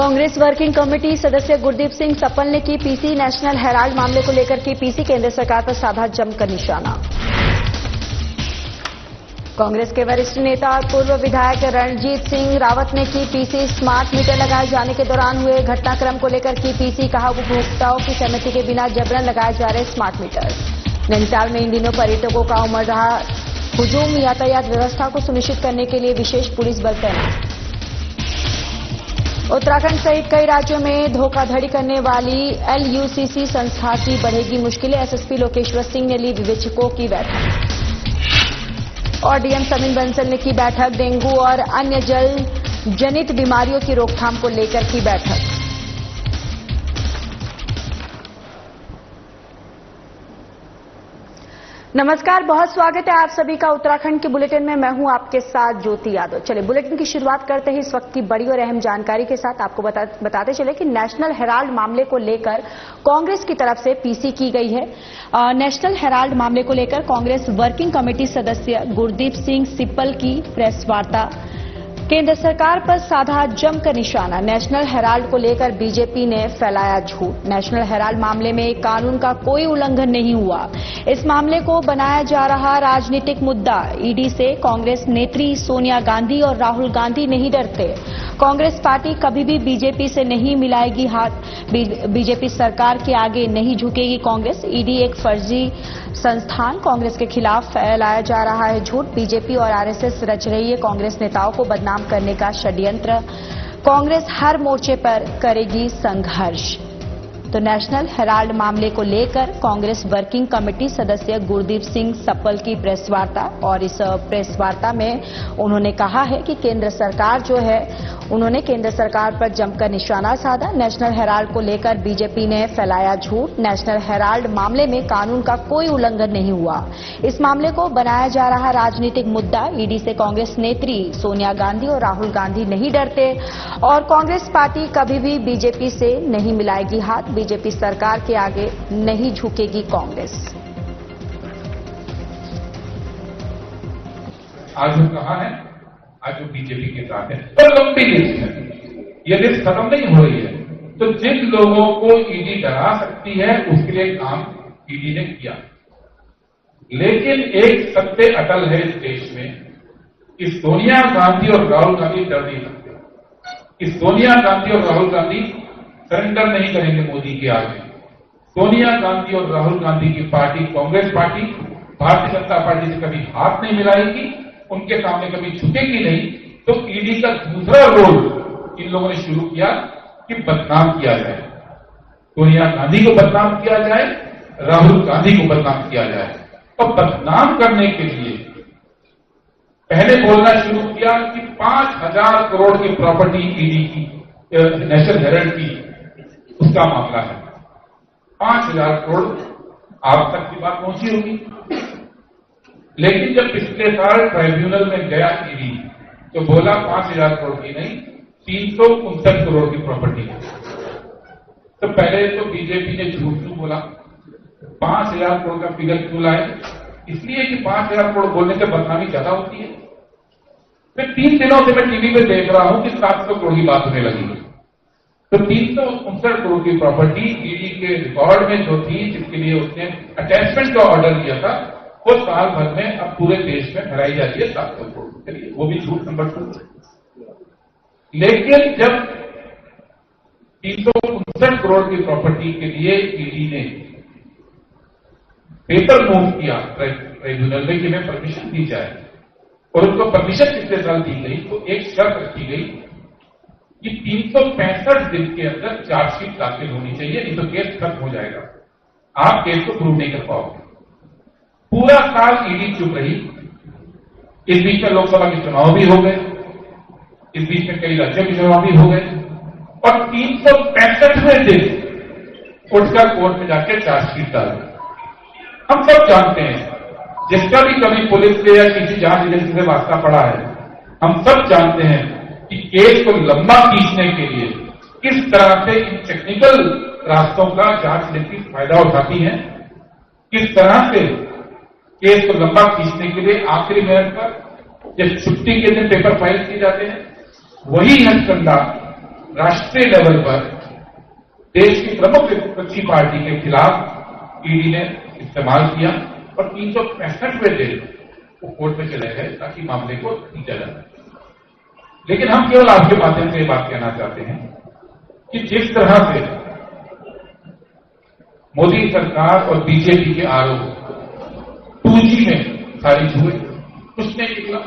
Congress working committee सदस्य Gurdeep Singh supple ने की पीसी। नेशनल हेराल्ड मामले को लेकर की पीसी। केंद्र सरकार पर साधा जमकर निशाना। कांग्रेस के वरिष्ठ नेता और पूर्व विधायक रणजीत सिंह रावत ने की पीसी। स्मार्ट मीटर लगाए जाने के दौरान हुए घटनाक्रम को लेकर की पीसी। कहा, उपभोक्ताओं की सहमति के बिना जबरन लगाए जा रहे स्मार्ट मीटर। नैनीताल में इन दिनों पर्यटकों का उमड़ रहा हुजूम। यातायात व्यवस्था को सुनिश्चित करने के लिए विशेष पुलिस बल तैनात। उत्तराखंड सहित कई राज्यों में धोखाधड़ी करने वाली एलयूसीसी संस्था की बढ़ेगी मुश्किलें। एसएसपी लोकेश्वर सिंह ने ली विवेचकों की बैठक। और डीएम समीन बंसल ने की बैठक। डेंगू और अन्य जल जनित बीमारियों की रोकथाम को लेकर की बैठक। नमस्कार, बहुत स्वागत है आप सभी का उत्तराखंड के बुलेटिन में। मैं हूं आपके साथ ज्योति यादव। चलिए बुलेटिन की शुरुआत करते ही इस वक्त की बड़ी और अहम जानकारी के साथ आपको बताते चले कि नेशनल हेराल्ड मामले को लेकर कांग्रेस की तरफ से पीसी की गई है। नेशनल हेराल्ड मामले को लेकर कांग्रेस वर्किंग कमेटी सदस्य गुरदीप सिंह सप्पल की प्रेस वार्ता। केंद्र सरकार पर साधा जमकर निशाना। नेशनल हेराल्ड को लेकर बीजेपी ने फैलाया झूठ। नेशनल हेराल्ड मामले में कानून का कोई उल्लंघन नहीं हुआ। इस मामले को बनाया जा रहा राजनीतिक मुद्दा। ईडी से कांग्रेस नेत्री सोनिया गांधी और राहुल गांधी नहीं डरते। कांग्रेस पार्टी कभी भी बीजेपी से नहीं मिलाएगी हाथ। बीजेपी सरकार के आगे नहीं झुकेगी कांग्रेस। ईडी एक फर्जी संस्थान। कांग्रेस के खिलाफ फैलाया जा रहा है झूठ। बीजेपी और आरएसएस रच रही है कांग्रेस नेताओं को बदनाम करने का षड्यंत्र। कांग्रेस हर मोर्चे पर करेगी संघर्ष। तो नेशनल हेराल्ड मामले को लेकर कांग्रेस वर्किंग कमेटी सदस्य गुरदीप सिंह सप्पल की प्रेस वार्ता। और इस प्रेस वार्ता में उन्होंने कहा है कि केंद्र सरकार जो है उन्होंने केंद्र सरकार पर जमकर निशाना साधा। नेशनल हेराल्ड को लेकर बीजेपी ने फैलाया झूठ। नेशनल हेराल्ड मामले में कानून का कोई उल्लंघन नहीं हुआ। इस मामले को बनाया जा रहा राजनीतिक मुद्दा। ईडी से कांग्रेस नेत्री सोनिया गांधी और राहुल गांधी नहीं डरते और कांग्रेस पार्टी कभी भी बीजेपी से नहीं मिलाएगी हाथ। बीजेपी सरकार के आगे नहीं झुकेगी कांग्रेस। आज जो कहा है, आज जो बीजेपी के साथ है तो लंबी लिस्ट है। ये लिस्ट खत्म नहीं हो रही है। तो जिन लोगों को ईडी डरा सकती है उसके लिए काम ईडी ने किया। लेकिन एक सत्य अटल है इस देश में कि सोनिया गांधी और राहुल गांधी डर नहीं सकते। कि सोनिया गांधी और राहुल गांधी सरेंडर नहीं करेंगे मोदी के आगे। सोनिया गांधी और राहुल गांधी की party Congress party Bharatiya Janata party से कभी हाथ नहीं मिलाएगी, उनके सामने कभी झुकेगी नहीं। तो ईडी का दूसरा रोल इन लोगों ने शुरू किया कि बदनाम किया जाए। सोनिया गांधी को बदनाम किया जाए, राहुल गांधी को बदनाम किया जाए। और बदनाम करने के लिए पहले बोलना शुरू किया कि 5,000 करोड़ की प्रॉपर्टी ईडी की नेशनल हेराल्ड की उसका मामला है। 5,000 करोड़ आप तक की बात पहुंची होगी। लेकिन जब पिछले साल ट्राइब्यूनल में गया ईडी तो बोला 5,000 करोड़ की नहीं, 359 करोड़ की प्रॉपर्टी है। तो पहले तो बीजेपी ने झूठ क्यों बोला? 5,000 करोड़ का फिगर क्यों लाए? इसलिए कि 5,000 करोड़ बोलने से बदनामी ज्यादा होती है। फिर 3 दिनों से मैं टीवी पे देख रहा हूं कि 700 करोड़ की बात होने लगी। तो 359 करोड़ की प्रॉपर्टी ईडी के रिकॉर्ड में जो थी, जिसके लिए उसने अटैचमेंट का ऑर्डर दिया था, वो साल भर में अब पूरे देश में भराई जाती है 700 करोड़ के लिए। वो भी झूठ नंबर 2। लेकिन जब 359 करोड़ की प्रॉपर्टी के लिए ईडी ने पेपर मूव किया ट्राइब्यूनल में कि हमें परमिशन दी जाए और उनको परमिशन पिछले साल दी गई, तो एक शर्त रखी गई कि 365 दिन के अंदर चार्जशीट दाखिल होनी चाहिए, नहीं तो केस खत्म हो जाएगा। आप केस को प्रूव नहीं कर पाओगे। पूरा साल ईडी चुप रही। इस बीच में लोकसभा के चुनाव भी हो गए, इस बीच में कई राज्यों के चुनाव भी हो गए और 365वें दिन उठकर कोर्ट में जाकर चार्जशीट डाली। हम सब जानते हैं, जिसका भी कभी पुलिस से या किसी जांच एजेंसी से वास्ता पड़ा है, हम सब जानते हैं कि केस को लंबा खींचने के लिए किस तरह से इन टेक्निकल रास्तों का जांच एजेंसी फायदा उठाती है, किस तरह से केस को लंबा खींचने के लिए आखिरी मिनट पर जब छुट्टी के दिन पेपर फाइल किए जाते हैं, वही हथकंडा राष्ट्रीय लेवल पर देश की प्रमुख विपक्षी पार्टी के खिलाफ ईडी ने इस्तेमाल किया और 365वें दिन वो कोर्ट में चले गए ताकि मामले को खींचा जा सके। लेकिन हम केवल आपके माध्यम से ये बात कहना चाहते हैं कि जिस तरह से मोदी सरकार और बीजेपी के आरोप 2G में खारिज हुए, कुछ नहीं निकला।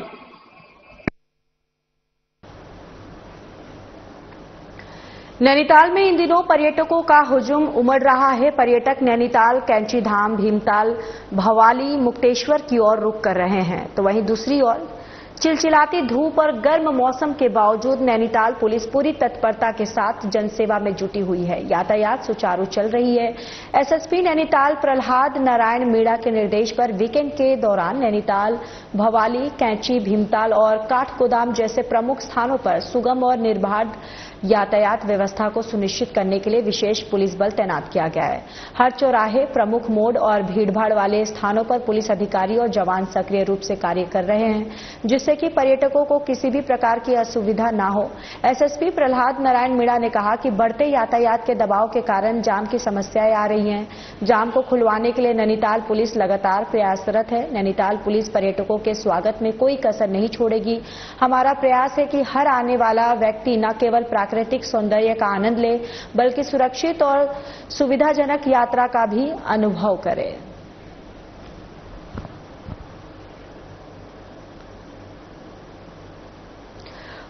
नैनीताल में इन दिनों पर्यटकों का हुजूम उमड़ रहा है। पर्यटक नैनीताल, कैंची धाम, भीमताल, भवाली, मुक्तेश्वर की ओर रुख कर रहे हैं, तो वहीं दूसरी ओर चिलचिलाती धूप और गर्म मौसम के बावजूद नैनीताल पुलिस पूरी तत्परता के साथ जनसेवा में जुटी हुई है। यातायात सुचारू चल रही है। एसएसपी नैनीताल प्रहलाद नारायण मीणा के निर्देश पर वीकेंड के दौरान नैनीताल, भवाली, कैंची, भीमताल और काठगोदाम जैसे प्रमुख स्थानों पर सुगम और निर्बाध यातायात व्यवस्था को सुनिश्चित करने के लिए विशेष पुलिस बल तैनात किया गया है। हर चौराहे, प्रमुख मोड़ और भीड़भाड़ वाले स्थानों पर पुलिस अधिकारी और जवान सक्रिय रूप से कार्य कर रहे हैं, जिससे कि पर्यटकों को किसी भी प्रकार की असुविधा न हो। एसएसपी प्रहलाद नारायण मीणा ने कहा कि बढ़ते यातायात के दबाव के कारण जाम की समस्याएं आ रही हैं। जाम को खुलवाने के लिए नैनीताल पुलिस लगातार प्रयासरत है। नैनीताल पुलिस पर्यटकों के स्वागत में कोई कसर नहीं छोड़ेगी। हमारा प्रयास है कि हर आने वाला व्यक्ति न केवल प्राकृतिक सौंदर्य का आनंद ले, बल्कि सुरक्षित और सुविधाजनक यात्रा का भी अनुभव करे।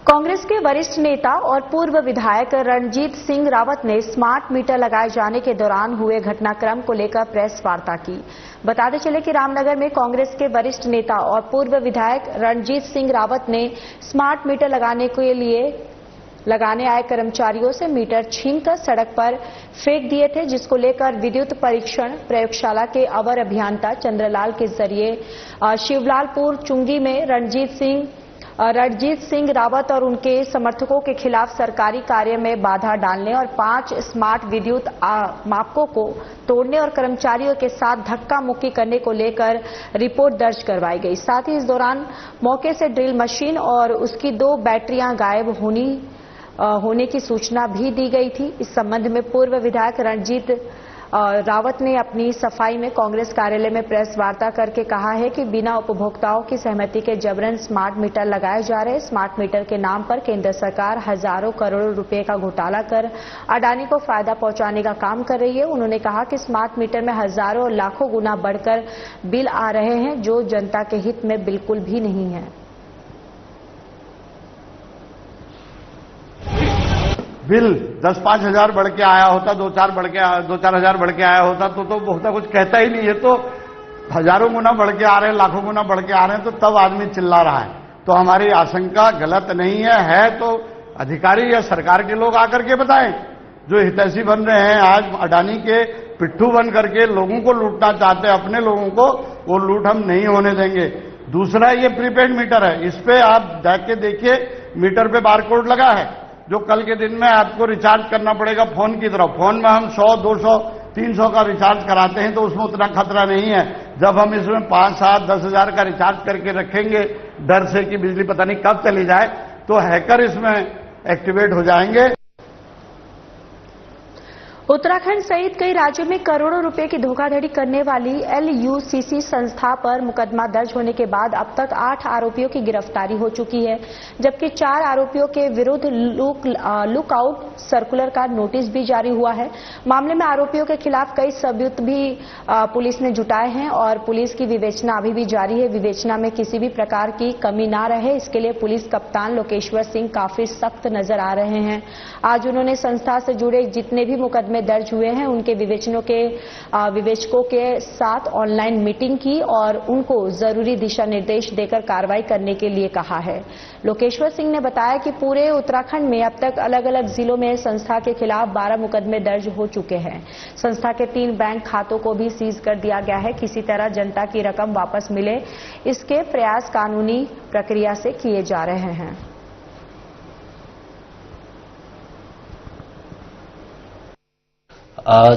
कांग्रेस के वरिष्ठ नेता और पूर्व विधायक रणजीत सिंह रावत ने स्मार्ट मीटर लगाए जाने के दौरान हुए घटनाक्रम को लेकर प्रेस वार्ता की। बताते चले कि रामनगर में कांग्रेस के वरिष्ठ नेता और पूर्व विधायक रणजीत सिंह रावत ने स्मार्ट मीटर लगाने आए कर्मचारियों से मीटर छीनकर सड़क पर फेंक दिए थे, जिसको लेकर विद्युत परीक्षण प्रयोगशाला के अवर अभियंता चंद्रलाल के जरिए शिवलालपुर चुंगी में रणजीत सिंह रावत और उनके समर्थकों के खिलाफ सरकारी कार्य में बाधा डालने और 5 स्मार्ट विद्युत मापकों को तोड़ने और कर्मचारियों के साथ धक्का मुक्की करने को लेकर रिपोर्ट दर्ज करवाई गई। साथ ही इस दौरान मौके से ड्रिल मशीन और उसकी 2 बैटरियां गायब होने की सूचना भी दी गई थी। इस संबंध में पूर्व विधायक रणजीत रावत ने अपनी सफाई में कांग्रेस कार्यालय में प्रेस वार्ता करके कहा है कि बिना उपभोक्ताओं की सहमति के जबरन स्मार्ट मीटर लगाए जा रहे हैं। स्मार्ट मीटर के नाम पर केंद्र सरकार हजारों करोड़ों रुपए का घोटाला कर अडानी को फायदा पहुंचाने का काम कर रही है। उन्होंने कहा कि स्मार्ट मीटर में हजारों और लाखों गुना बढ़कर बिल आ रहे हैं, जो जनता के हित में बिल्कुल भी नहीं है। बिल 10-5 हजार बढ़ के आया होता, 2-4 हजार बढ़ के आया होता तो बहुत कुछ कहता ही नहीं है। तो हजारों गुना बढ़ के आ रहे हैं, लाखों गुना बढ़ के आ रहे हैं, तो तब आदमी चिल्ला रहा है। तो हमारी आशंका गलत नहीं है तो अधिकारी या सरकार के लोग आकर के बताएं। जो हितैषी बन रहे हैं, आज अडानी के पिट्ठू बन करके लोगों को लूटना चाहते हैं, अपने लोगों को, वो लूट हम नहीं होने देंगे। दूसरा, ये प्रीपेड मीटर है, इस पे आप जाके देखिए, मीटर पे बारकोड लगा है, जो कल के दिन में आपको रिचार्ज करना पड़ेगा फोन की तरफ। फोन में हम 100, 200, 300 का रिचार्ज कराते हैं तो उसमें उतना खतरा नहीं है। जब हम इसमें 5, 7, 10 हजार का रिचार्ज करके रखेंगे डर से कि बिजली पता नहीं कब चली जाए, तो हैकर इसमें एक्टिवेट हो जाएंगे। उत्तराखंड सहित कई राज्यों में करोड़ों रुपए की धोखाधड़ी करने वाली LUCC संस्था पर मुकदमा दर्ज होने के बाद अब तक 8 आरोपियों की गिरफ्तारी हो चुकी है, जबकि 4 आरोपियों के विरुद्ध लुकआउट सर्कुलर का नोटिस भी जारी हुआ है। मामले में आरोपियों के खिलाफ कई सबूत भी पुलिस ने जुटाए हैं और पुलिस की विवेचना अभी भी जारी है। विवेचना में किसी भी प्रकार की कमी ना रहे, इसके लिए पुलिस कप्तान लोकेश्वर सिंह काफी सख्त नजर आ रहे हैं। आज उन्होंने संस्था से जुड़े जितने भी मुकदमे दर्ज हुए हैं उनके विवेचकों के साथ ऑनलाइन मीटिंग की और उनको जरूरी दिशा निर्देश देकर कार्रवाई करने के लिए कहा है। लोकेश्वर सिंह ने बताया कि पूरे उत्तराखंड में अब तक अलग अलग जिलों में संस्था के खिलाफ 12 मुकदमे दर्ज हो चुके हैं। संस्था के 3 बैंक खातों को भी सीज कर दिया गया है। किसी तरह जनता की रकम वापस मिले, इसके प्रयास कानूनी प्रक्रिया से किए जा रहे हैं।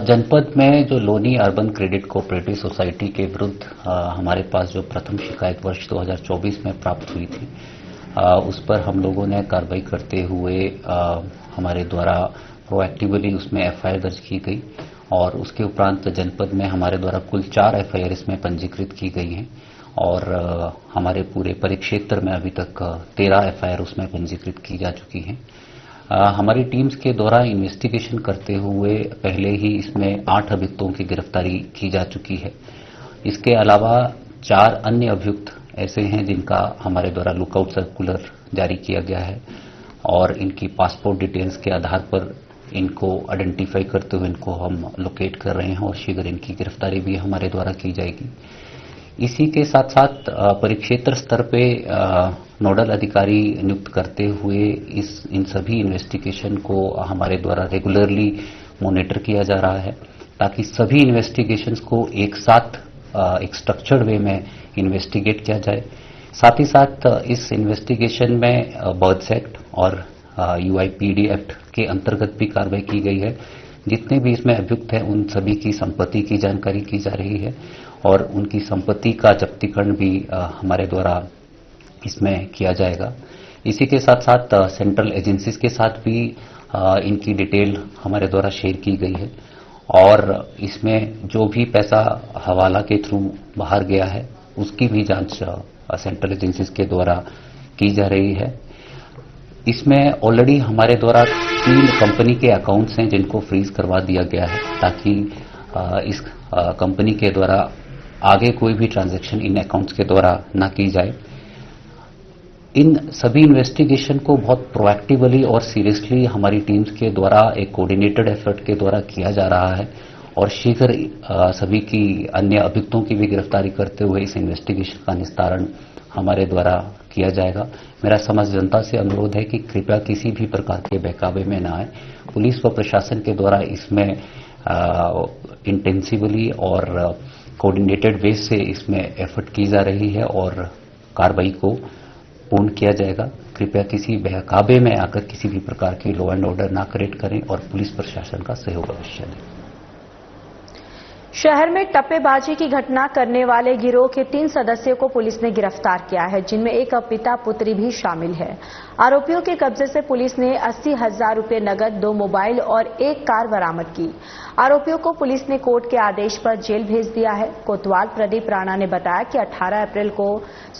जनपद में जो Loni urban credit cooperative society के विरुद्ध हमारे पास जो प्रथम शिकायत वर्ष 2024 में प्राप्त हुई थी, उस पर हम लोगों ने कार्रवाई करते हुए हमारे द्वारा प्रोएक्टिवली उसमें एफआईआर दर्ज की गई और उसके उपरांत जनपद में हमारे द्वारा कुल 4 एफआईआर इसमें पंजीकृत की गई हैं और हमारे पूरे परिक्षेत्र में अभी तक 13 एफआईआर उसमें पंजीकृत की जा चुकी हैं। हमारी टीम्स के द्वारा इन्वेस्टिगेशन करते हुए पहले ही इसमें 8 अभियुक्तों की गिरफ्तारी की जा चुकी है। इसके अलावा 4 अन्य अभियुक्त ऐसे हैं जिनका हमारे द्वारा लुकआउट सर्कुलर जारी किया गया है और इनकी पासपोर्ट डिटेल्स के आधार पर इनको आइडेंटिफाई करते हुए इनको हम लोकेट कर रहे हैं और शीघ्र इनकी गिरफ्तारी भी हमारे द्वारा की जाएगी। इसी के साथ साथ परिक्षेत्र स्तर पे नोडल अधिकारी नियुक्त करते हुए इन सभी इन्वेस्टिगेशन को हमारे द्वारा रेगुलरली मॉनिटर किया जा रहा है ताकि सभी इन्वेस्टिगेशंस को एक साथ एक स्ट्रक्चर्ड वे में इन्वेस्टिगेट किया जाए। साथ ही साथ इस इन्वेस्टिगेशन में बर्ड्स एक्ट और यूआईपीडी एक्ट के अंतर्गत भी कार्रवाई की गई है। जितने भी इसमें अभियुक्त हैं उन सभी की संपत्ति की जानकारी की जा रही है और उनकी संपत्ति का जब्तीकरण भी हमारे द्वारा इसमें किया जाएगा। इसी के साथ साथ सेंट्रल एजेंसीज के साथ भी इनकी डिटेल हमारे द्वारा शेयर की गई है और इसमें जो भी पैसा हवाला के थ्रू बाहर गया है उसकी भी जांच सेंट्रल एजेंसीज के द्वारा की जा रही है। इसमें ऑलरेडी हमारे द्वारा 3 कंपनी के अकाउंट्स हैं जिनको फ्रीज करवा दिया गया है ताकि इस कंपनी के द्वारा आगे कोई भी ट्रांजैक्शन इन अकाउंट्स के द्वारा ना की जाए। इन सभी इन्वेस्टिगेशन को बहुत प्रोएक्टिवली और सीरियसली हमारी टीम्स के द्वारा एक कोऑर्डिनेटेड एफर्ट के द्वारा किया जा रहा है और शीघ्र सभी की अन्य अभियुक्तों की भी गिरफ्तारी करते हुए इस इन्वेस्टिगेशन का निस्तारण हमारे द्वारा किया जाएगा। मेरा समस्त जनता से अनुरोध है कि कृपया किसी भी प्रकार के बहकावे में न आए। पुलिस व प्रशासन के द्वारा इसमें इंटेंसिवली और कोऑर्डिनेटेड वे से इसमें एफर्ट की जा रही है और कार्रवाई को पूर्ण किया जाएगा। कृपया किसी बहकावे में आकर किसी भी प्रकार की लॉ एंड ऑर्डर ना क्रिएट करें और पुलिस प्रशासन का सहयोग अवश्य दें। शहर में टप्पेबाजी की घटना करने वाले गिरोह के 3 सदस्यों को पुलिस ने गिरफ्तार किया है, जिनमें एक पिता पुत्री भी शामिल है। आरोपियों के कब्जे से पुलिस ने 80,000 रुपये नकद, 2 मोबाइल और 1 कार बरामद की। आरोपियों को पुलिस ने कोर्ट के आदेश पर जेल भेज दिया है। कोतवाल प्रदीप राणा ने बताया कि 18 अप्रैल को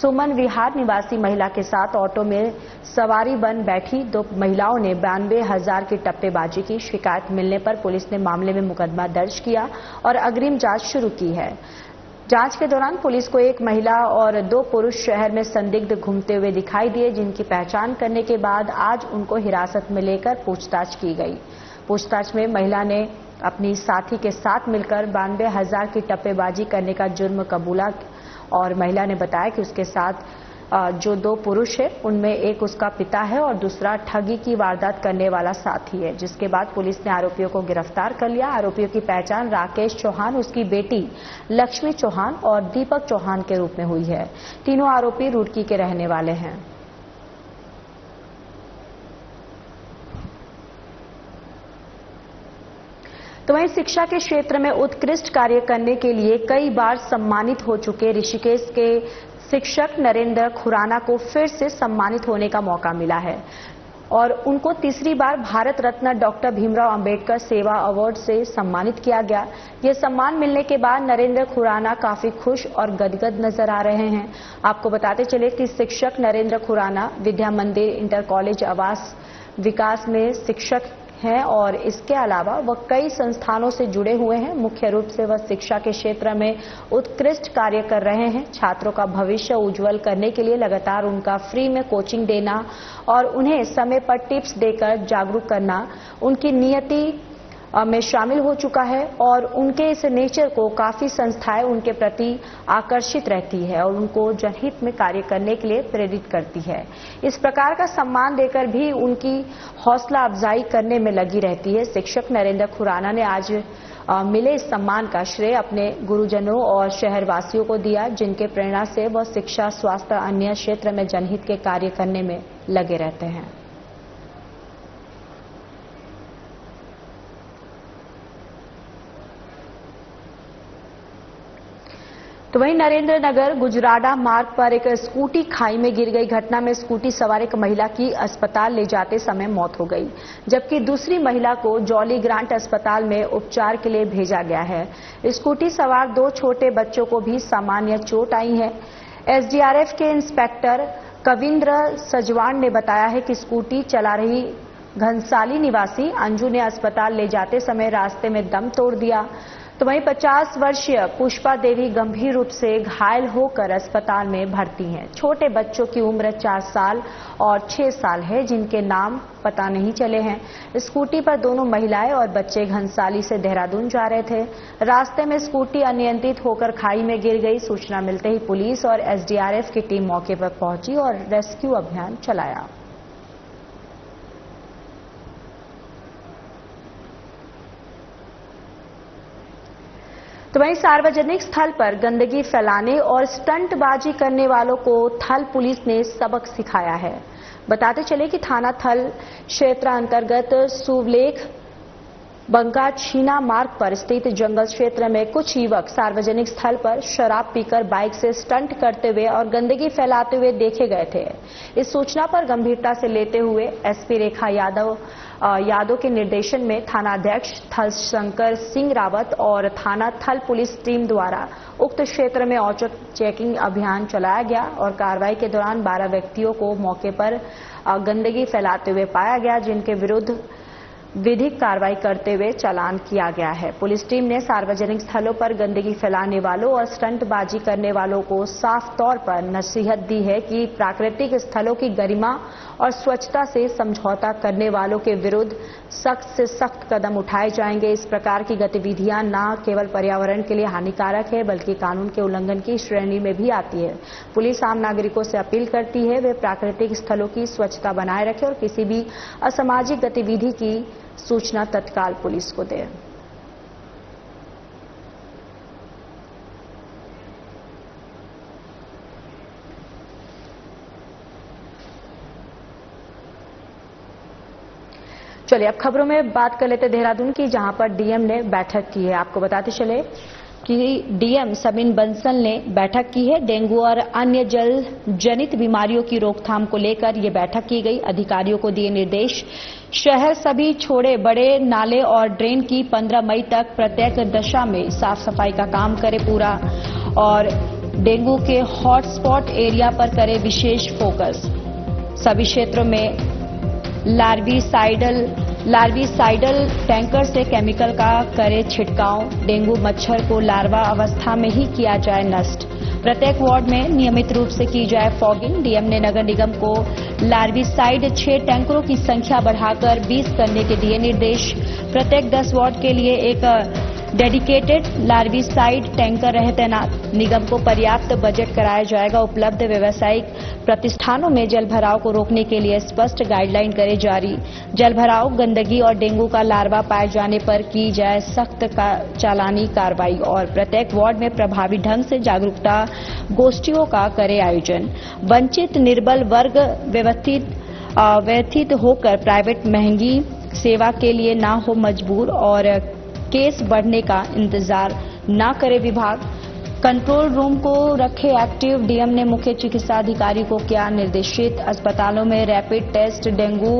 सुमन विहार निवासी महिला के साथ ऑटो में सवारी बन बैठी 2 महिलाओं ने 92,000 की टप्पेबाजी की। शिकायत मिलने पर पुलिस ने मामले में मुकदमा दर्ज किया और अग्रिम जांच शुरू की है। जांच के दौरान पुलिस को 1 महिला और 2 पुरुष शहर में संदिग्ध घूमते हुए दिखाई दिए, जिनकी पहचान करने के बाद आज उनको हिरासत में लेकर पूछताछ की गई। पूछताछ में महिला ने अपनी साथी के साथ मिलकर 92,000 की टप्पेबाजी करने का जुर्म कबूला और महिला ने बताया कि उसके साथ जो 2 पुरुष है उनमें एक उसका पिता है और दूसरा ठगी की वारदात करने वाला साथी है, जिसके बाद पुलिस ने आरोपियों को गिरफ्तार कर लिया। आरोपियों की पहचान राकेश चौहान, उसकी बेटी लक्ष्मी चौहान और दीपक चौहान के रूप में हुई है। तीनों आरोपी रुड़की के रहने वाले हैं। तो वहीं शिक्षा के क्षेत्र में उत्कृष्ट कार्य करने के लिए कई बार सम्मानित हो चुके ऋषिकेश के शिक्षक नरेंद्र खुराना को फिर से सम्मानित होने का मौका मिला है और उनको तीसरी बार भारत रत्न डॉक्टर भीमराव अंबेडकर सेवा अवार्ड से सम्मानित किया गया। ये सम्मान मिलने के बाद नरेंद्र खुराना काफी खुश और गदगद नजर आ रहे हैं। आपको बताते चले कि शिक्षक नरेंद्र खुराना विद्या मंदिर इंटर कॉलेज आवास विकास में शिक्षक हैं और इसके अलावा वह कई संस्थानों से जुड़े हुए हैं। मुख्य रूप से वह शिक्षा के क्षेत्र में उत्कृष्ट कार्य कर रहे हैं। छात्रों का भविष्य उज्जवल करने के लिए लगातार उनका फ्री में कोचिंग देना और उन्हें समय पर टिप्स देकर जागरूक करना उनकी नियति में शामिल हो चुका है और उनके इस नेचर को काफी संस्थाएं उनके प्रति आकर्षित रहती है और उनको जनहित में कार्य करने के लिए प्रेरित करती है। इस प्रकार का सम्मान देकर भी उनकी हौसला अफजाई करने में लगी रहती है। शिक्षक नरेंद्र खुराना ने आज मिले इस सम्मान का श्रेय अपने गुरुजनों और शहरवासियों को दिया, जिनके प्रेरणा से वह शिक्षा, स्वास्थ्य, अन्य क्षेत्र में जनहित के कार्य करने में लगे रहते हैं। तो वहीं नरेंद्र नगर गुजराडा मार्ग पर एक स्कूटी खाई में गिर गई। घटना में स्कूटी सवार एक महिला की अस्पताल ले जाते समय मौत हो गई, जबकि दूसरी महिला को जॉली ग्रांट अस्पताल में उपचार के लिए भेजा गया है। स्कूटी सवार 2 छोटे बच्चों को भी सामान्य चोट आई है। एसडीआरएफ के इंस्पेक्टर कविंद्र सजवान ने बताया है कि स्कूटी चला रही घनसाली निवासी अंजू ने अस्पताल ले जाते समय रास्ते में दम तोड़ दिया। तो वहीं 50 वर्षीय पुष्पा देवी गंभीर रूप से घायल होकर अस्पताल में भर्ती हैं। छोटे बच्चों की उम्र 4 साल और 6 साल है, जिनके नाम पता नहीं चले हैं। स्कूटी पर दोनों महिलाएं और बच्चे घनसाली से देहरादून जा रहे थे। रास्ते में स्कूटी अनियंत्रित होकर खाई में गिर गई। सूचना मिलते ही पुलिस और एसडीआरएफ की टीम मौके पर पहुंची और रेस्क्यू अभियान चलाया। तो वहीं सार्वजनिक स्थल पर गंदगी फैलाने और स्टंटबाजी करने वालों को थल पुलिस ने सबक सिखाया है। बताते चले कि थाना थल क्षेत्र अंतर्गत सुवलेख बंका छीना मार्ग पर स्थित जंगल क्षेत्र में कुछ युवक सार्वजनिक स्थल पर शराब पीकर बाइक से स्टंट करते हुए और गंदगी फैलाते हुए देखे गए थे। इस सूचना पर गंभीरता से लेते हुए एसपी रेखा यादव के निर्देशन में थानाध्यक्ष थल शंकर सिंह रावत और थाना थल पुलिस टीम द्वारा उक्त क्षेत्र में औचक चेकिंग अभियान चलाया गया और कार्रवाई के दौरान 12 व्यक्तियों को मौके पर गंदगी फैलाते हुए पाया गया, जिनके विरुद्ध विधिक कार्रवाई करते हुए चालान किया गया है। पुलिस टीम ने सार्वजनिक स्थलों पर गंदगी फैलाने वालों और स्टंटबाजी करने वालों को साफ तौर पर नसीहत दी है कि प्राकृतिक स्थलों की गरिमा और स्वच्छता से समझौता करने वालों के विरुद्ध सख्त से सख्त कदम उठाए जाएंगे। इस प्रकार की गतिविधियां न केवल पर्यावरण के लिए हानिकारक है, बल्कि कानून के उल्लंघन की श्रेणी में भी आती है। पुलिस आम नागरिकों से अपील करती है वे प्राकृतिक स्थलों की स्वच्छता बनाए रखें और किसी भी असामाजिक गतिविधि की सूचना तत्काल पुलिस को दें। चलिए अब खबरों में बात कर लेते देहरादून की, जहां पर डीएम ने बैठक की है। आपको बताते चले कि डीएम सबिन बंसल ने बैठक की है। डेंगू और अन्य जल जनित बीमारियों की रोकथाम को लेकर ये बैठक की गई। अधिकारियों को दिए निर्देश, शहर सभी छोड़े बड़े नाले और ड्रेन की 15 मई तक प्रत्येक दशा में साफ सफाई का काम करे पूरा और डेंगू के हॉटस्पॉट एरिया पर करे विशेष फोकस। सभी क्षेत्रों में लार्विसाइडल टैंकर से केमिकल का करे छिड़काव। डेंगू मच्छर को लार्वा अवस्था में ही किया जाए नष्ट। प्रत्येक वार्ड में नियमित रूप से की जाए फॉगिंग। डीएम ने नगर निगम को लार्विसाइड 6 टैंकरों की संख्या बढ़ाकर 20 करने के दिए निर्देश। प्रत्येक 10 वार्ड के लिए एक डेडिकेटेड लार्विसाइड टैंकर रहे तैनात। निगम को पर्याप्त बजट कराया जाएगा उपलब्ध। व्यावसायिक प्रतिष्ठानों में जलभराव को रोकने के लिए स्पष्ट गाइडलाइन करे जारी। जलभराव, गंदगी और डेंगू का लार्वा पाए जाने पर की जाए सख्त चालानी कार्रवाई और प्रत्येक वार्ड में प्रभावी ढंग से जागरूकता गोष्ठियों का करे आयोजन। वंचित निर्बल वर्ग व्यथित होकर प्राइवेट महंगी सेवा के लिए ना हो मजबूर और केस बढ़ने का इंतजार न करे विभाग। कंट्रोल रूम को रखे एक्टिव। डीएम ने मुख्य चिकित्सा अधिकारी को किया निर्देशित। अस्पतालों में rapid test, dengue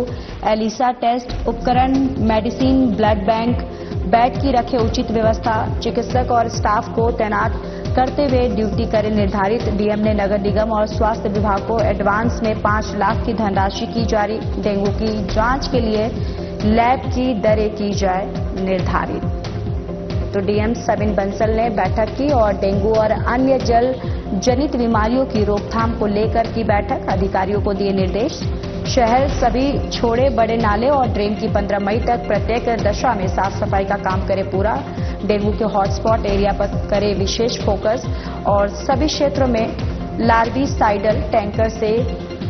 ELISA test, उपकरण, मेडिसिन, ब्लड बैंक, बेड की रखे उचित व्यवस्था। चिकित्सक और स्टाफ को तैनात करते हुए ड्यूटी करे निर्धारित। डीएम ने नगर निगम और स्वास्थ्य विभाग को एडवांस में 5 लाख की धनराशि की जारी। डेंगू की जांच के लिए लैब की दरें की जाए निर्धारित। तो डीएम सबिन बंसल ने बैठक की और डेंगू और अन्य जल जनित बीमारियों की रोकथाम को लेकर की बैठक। अधिकारियों को दिए निर्देश, शहर सभी छोड़े बड़े नाले और ड्रेन की 15 मई तक प्रत्येक दशा में साफ सफाई का काम करे पूरा। डेंगू के हॉटस्पॉट एरिया पर करे विशेष फोकस और सभी क्षेत्रों में लार्विसाइडल टैंकर से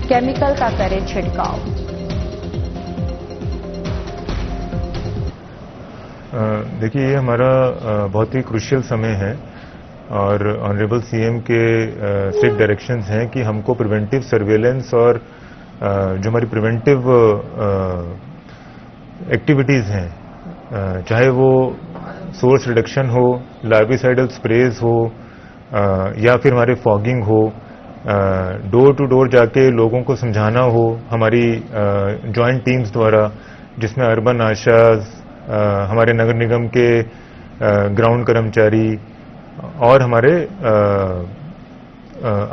केमिकल का करे छिड़काव। देखिए, ये हमारा बहुत ही क्रूशियल समय है और ऑनरेबल सीएम के स्ट्रिक्ट डायरेक्शंस हैं कि हमको प्रिवेंटिव सर्वेलेंस और जो हमारी प्रिवेंटिव एक्टिविटीज़ हैं, चाहे वो सोर्स रिडक्शन हो, लार्विसाइडल स्प्रेज हो या फिर हमारे फॉगिंग हो, डोर टू डोर जाके लोगों को समझाना हो हमारी जॉइंट टीम्स द्वारा, जिसमें अर्बन आशाज, हमारे नगर निगम के ग्राउंड कर्मचारी और हमारे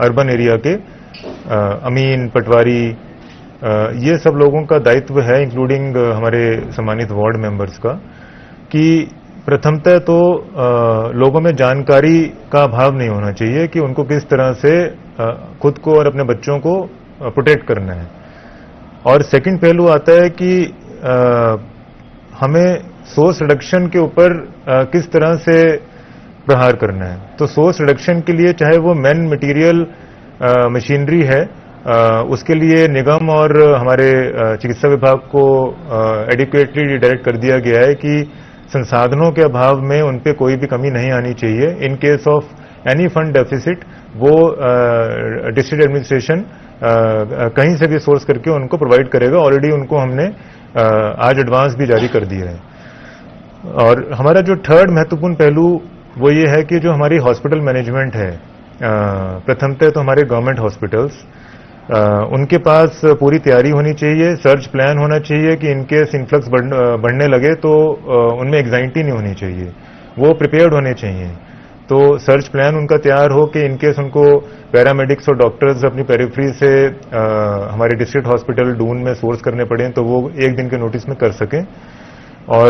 अर्बन एरिया के अमीन, पटवारी, ये सब लोगों का दायित्व है, इंक्लूडिंग हमारे सम्मानित वार्ड मेंबर्स का, कि प्रथमतः तो लोगों में जानकारी का अभाव नहीं होना चाहिए कि उनको किस तरह से खुद को और अपने बच्चों को प्रोटेक्ट करना है। और सेकंड पहलू आता है कि हमें सोर्स रिडक्शन के ऊपर किस तरह से प्रहार करना है। तो सोर्स रिडक्शन के लिए चाहे वो मैन मटेरियल मशीनरी है, उसके लिए निगम और हमारे चिकित्सा विभाग को एडिक्वेटली डायरेक्ट कर दिया गया है कि संसाधनों के अभाव में उन पे कोई भी कमी नहीं आनी चाहिए। In case of any fund deficit वो डिस्ट्रिक्ट एडमिनिस्ट्रेशन कहीं से भी सोर्स करके उनको प्रोवाइड करेगा। ऑलरेडी उनको हमने आज एडवांस भी जारी कर दिया है। और हमारा जो थर्ड महत्वपूर्ण पहलू वो ये है कि जो हमारी हॉस्पिटल मैनेजमेंट है, प्रथमतः तो हमारे गवर्नमेंट हॉस्पिटल्स, उनके पास पूरी तैयारी होनी चाहिए, सर्च प्लान होना चाहिए कि इनकेस इन्फ्लक्स बढ़ने लगे तो उनमें एग्जाइटी नहीं होनी चाहिए, वो प्रिपेयर्ड होने चाहिए। तो सर्च प्लान उनका तैयार हो कि इनकेस उनको पैरामेडिक्स और डॉक्टर्स अपनी पेरिफेरी से हमारे डिस्ट्रिक्ट हॉस्पिटल डून में सोर्स करने पड़े तो वो एक दिन के नोटिस में कर सकें। और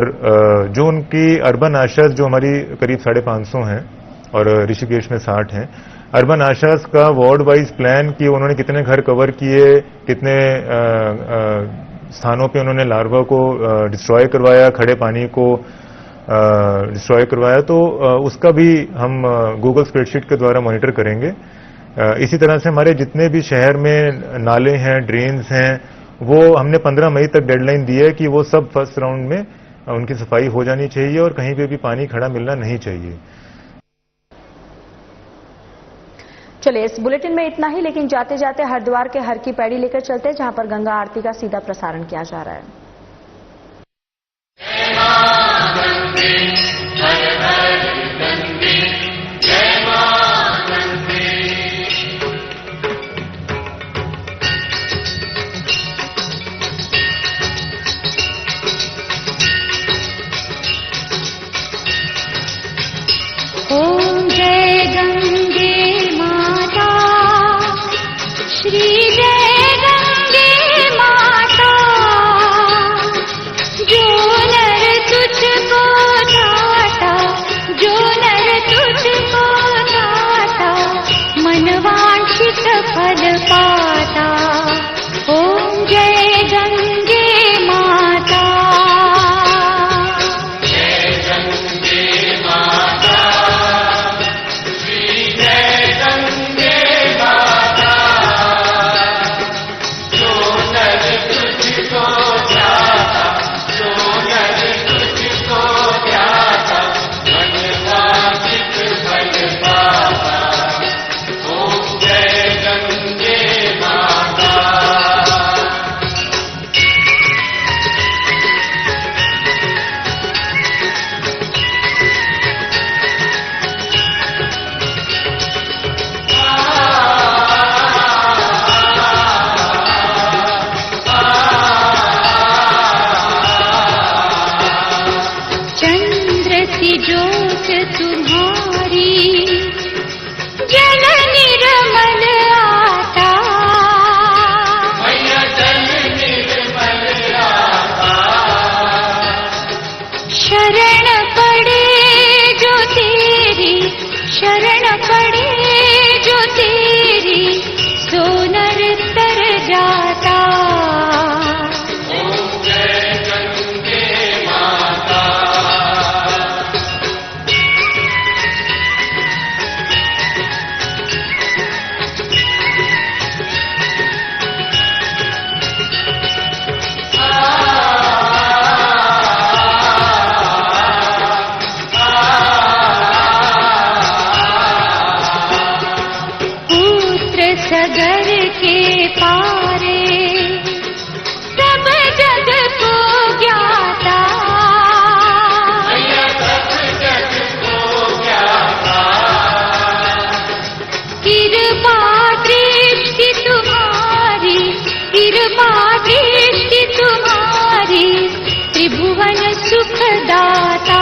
जो उनकी अर्बन आशाज जो हमारी करीब 550 हैं और ऋषिकेश में 60 हैं, अर्बन आशाज का वार्ड वाइज प्लान कि उन्होंने कितने घर कवर किए, कितने स्थानों पे उन्होंने लार्वा को डिस्ट्रॉय करवाया, खड़े पानी को डिस्ट्रॉय करवाया, तो उसका भी हम गूगल स्प्रेडशीट के द्वारा मॉनिटर करेंगे। इसी तरह से हमारे जितने भी शहर में नाले हैं, ड्रेन्स हैं, वो हमने 15 मई तक डेडलाइन दी है कि वो सब फर्स्ट राउंड में उनकी सफाई हो जानी चाहिए और कहीं पे भी पानी खड़ा मिलना नहीं चाहिए। चलिए, इस बुलेटिन में इतना ही, लेकिन जाते जाते हरिद्वार के हर की पैड़ी लेकर चलते हैं, जहां पर गंगा आरती का सीधा प्रसारण किया जा रहा है। ओम जय गंगे माता, श्री जय गंगे माता, जो नर तुझको दाता, जो नर तुझको दाता, मनवांछित फल पाता। ओम जय गंगे माता। ज्योत तुम्हारी जल निर्मल आता, जल निर्मल आता, शरण पड़े जो तेरी, शरण पड़े जो तेरी, सो नर तर जाता। सगर के पारे सब जग को ज्ञाता, सब जग को ज्ञाता, कृपा दृष्टि तुम्हारी, कृपा दृष्टि तुम्हारी, त्रिभुवन सुखदाता।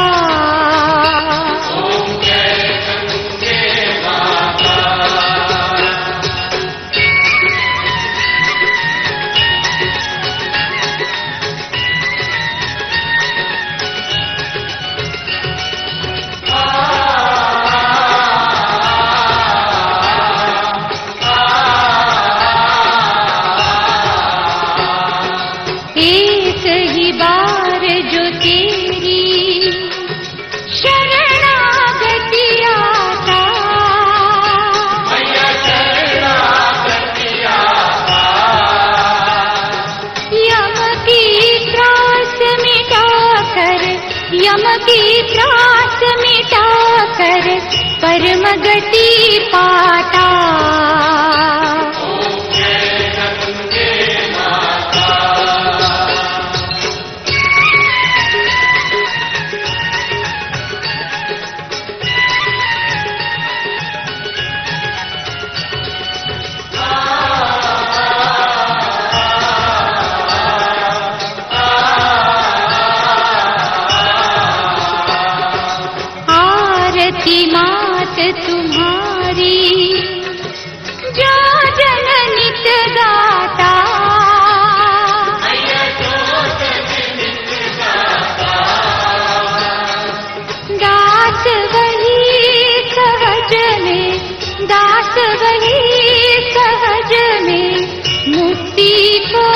एक ही बार जो तेरी शरणागति आता, यम की त्रास मिटाकर, यम की त्रास मिटाकर परम गति पाता। आरती मात तुम्हारी जो जन नित गाता, दास वही सहज में, दास वही सहज में मुक्ति को